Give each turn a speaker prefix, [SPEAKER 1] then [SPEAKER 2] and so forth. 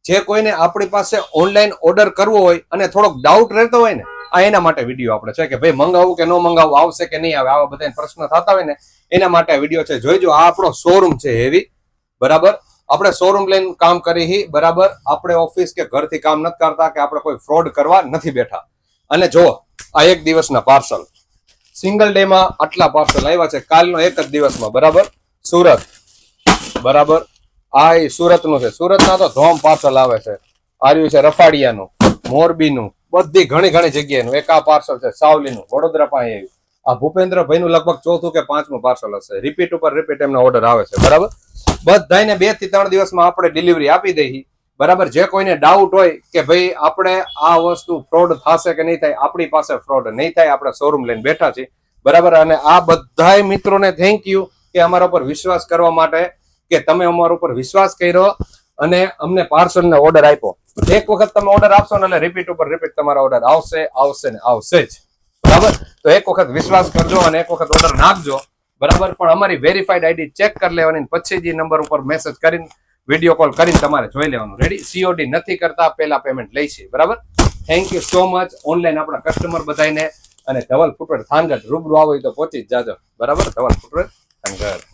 [SPEAKER 1] જે કોઈને આપણી પાસે ઓનલાઈન ઓર્ડર કરવો હોય અને થોડોક ડાઉટ રહેતો હોય ને, આ એના માટે વિડીયો આપણે છે કે ભાઈ મંગાવવું કે ન મંગાવવું, આવશે કે નહીં આવે, આવા બધા પ્રશ્ન થતા હોય ને એના માટે આ વિડીયો છે. જોઈજો, આ આપણો શોરૂમ છે હેવી, બરાબર. આપણે શોરૂમ લઈને કામ કરી, બરાબર. આપણે ઓફિસ કે ઘરથી કામ નથી કરતા કે આપણે કોઈ ફ્રોડ કરવા નથી બેઠા. અને જો આ એક દિવસના પાર્સલ, સિંગલ ડે માં આટલા પાર્સલ આવ્યા છે. કાલનો એક જ દિવસમાં, બરાબર. સુરત, બરાબર. આ સુરત નું છે. સુરતના તો ધોમ પાર્સલ આવે છે. આર્યું છે રફાડિયાનું, મોરબીનું, બધી ઘણી ઘણી જગ્યાએનું. એક આ પાર્સલ છે સાવલીનું, વડોદરા પાસે આવ્યું. આ ભૂપેન્દ્રભાઈ નું લગભગ 4થું કે 5મું પાર્સલ હશે. રિપીટ ઉપર રિપીટ એમનો ઓર્ડર આવે છે, બરાબર. બધાને 2 થી 3 દિવસમાં આપણે ડિલિવરી આપી દઈએ, બરાબર. જે કોઈને ડાઉટ હોય કે ભાઈ આપણે આ વસ્તુ ફ્રોડ થશે કે નહીં થાય, આપણી પાસે ફ્રોડ નહીં થાય, આપણે શોરૂમ લઈને બેઠા છીએ, બરાબર. અને આ બધા મિત્રોને થેન્ક યુ કે અમારા ઉપર વિશ્વાસ કરવા માટે, કે તમે અમારા ઉપર વિશ્વાસ કર્યો અને અમને પાર્સલ ને ઓર્ડર આપ્યો. એક વખત તમે ઓર્ડર આપશો ને એટલે રિપીટ ઉપર રિપીટ તમારા ઓર્ડર આવશે, આવશે ને આવશે જ, બરાબર. તો એક વખત વિશ્વાસ કરજો અને એક વખત ઓર્ડર નાખજો, બરાબર. પણ અમારી વેરીફાઈડ આઈડી ચેક કરી લેવાની, પછી જે નંબર ઉપર મેસેજ કરીને વિડીયો કોલ કરીને તમારે જોઈ લેવાનું. રેડી? સીઓડી નથી કરતા, પહેલા પેમેન્ટ લઈ છે, બરાબર. Thank you so much. Online આપણા કસ્ટમર બધાને. અને ધવલ ફૂટવેર થાનગઢ રૂબરૂ આવો તો પહોંચી જ જાજો, બરાબર. ધવલ ફૂટવેર થાનગઢ.